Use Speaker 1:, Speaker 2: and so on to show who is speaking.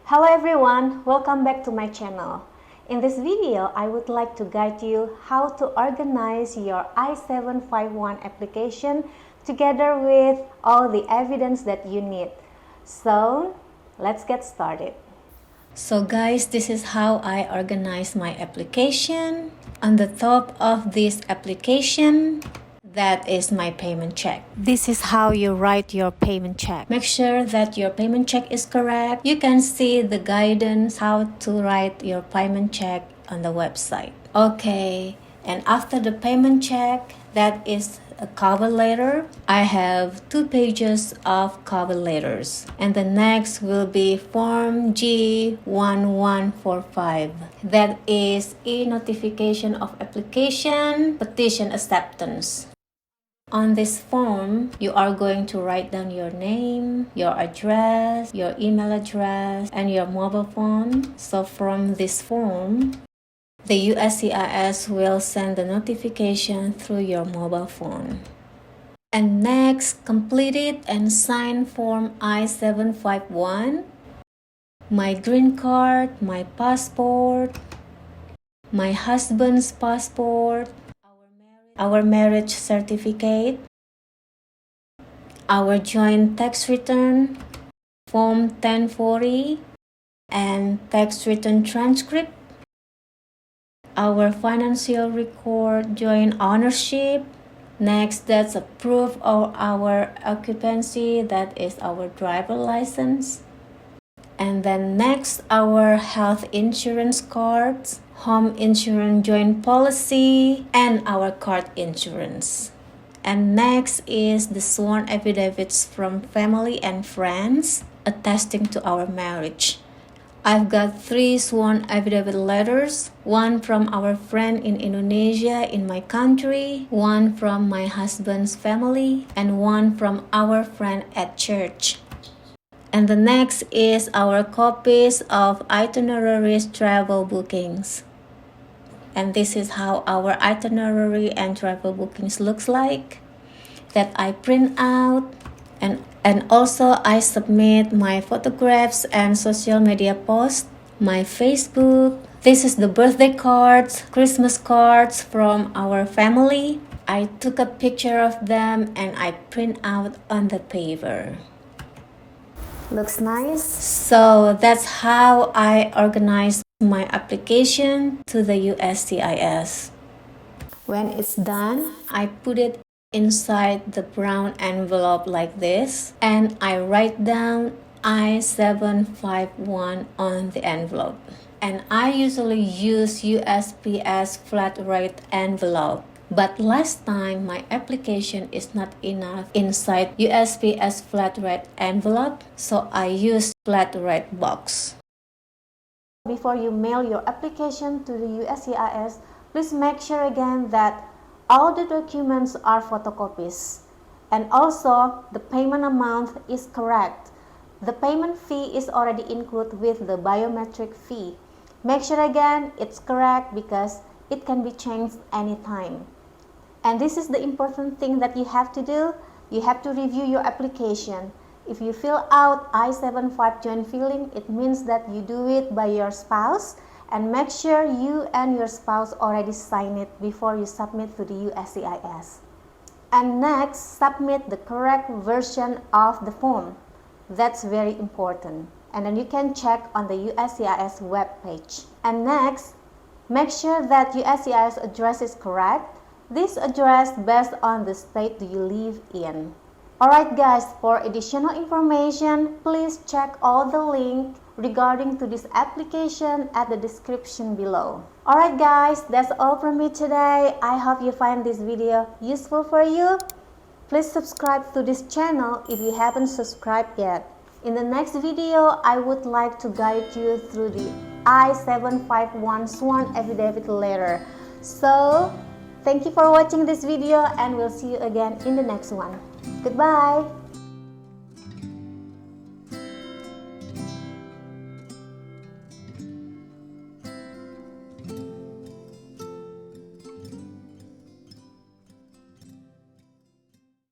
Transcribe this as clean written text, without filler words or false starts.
Speaker 1: Hello everyone, welcome back to my channel. In this video, I would like to guide you how to organize your I-751 application together with all the evidence that you need. So, let's get started. So guys, this is how I organize my application. On the top of this application, that is my payment check. This is how you write your payment check. Make sure that your payment check is correct. You can see the guidance how to write your payment check on the website. Okay, and after the payment check, that is a cover letter. I have 2 pages of cover letters. And the next will be Form G1145. That is e-notification of application, petition acceptance. On this form, you are going to write down your name, your address, your email address, and your mobile phone. So from this form, the USCIS will send the notification through your mobile phone. And next, complete it and sign Form I-751, my green card, my passport, my husband's passport, our marriage certificate, our joint tax return, Form 1040, and tax return transcript, our financial record, joint ownership. Next, that's a proof of our occupancy, that is our driver license. And then next, our health insurance cards, home insurance joint policy, and our car insurance. And next is the sworn affidavits from family and friends attesting to our marriage. I've got 3 sworn affidavit letters, 1 from our friend in Indonesia in my country, 1 from my husband's family, and 1 from our friend at church. And the next is our copies of itineraries travel bookings. And this is how our itinerary and travel bookings looks like, that I print out. And also I submit my photographs and social media posts, my Facebook. This is the birthday cards, Christmas cards from our family. I took a picture of them and I print out on the paper. Looks nice. So that's how I organize my application to the USCIS. When it's done, I put it inside the brown envelope like this, and I write down I-751 on the envelope. And I usually use USPS flat rate envelope. But last time, my application is not enough inside USPS flat rate envelope, so I used flat rate box. Before you mail your application to the USCIS, please make sure again that all the documents are photocopies. And also, the payment amount is correct. The payment fee is already included with the biometric fee. Make sure again it's correct because it can be changed anytime. And this is the important thing that you have to do. You have to review your application. If you fill out I-75 joint filling, it means that you do it by your spouse, and make sure you and your spouse already sign it before you submit to the USCIS. And next, submit the correct version of the form. That's very important. And then you can check on the USCIS webpage. And next, make sure that USCIS address is correct. This address based on the state you live in. Alright guys, for additional information, please check all the link regarding to this application at the description below. Alright guys, that's all from me today. I hope you find this video useful for you. Please subscribe to this channel if you haven't subscribed yet. In the next video, I would like to guide you through the I-751 sworn affidavit letter. So, thank you for watching this video and we'll see you again in the next one. Goodbye!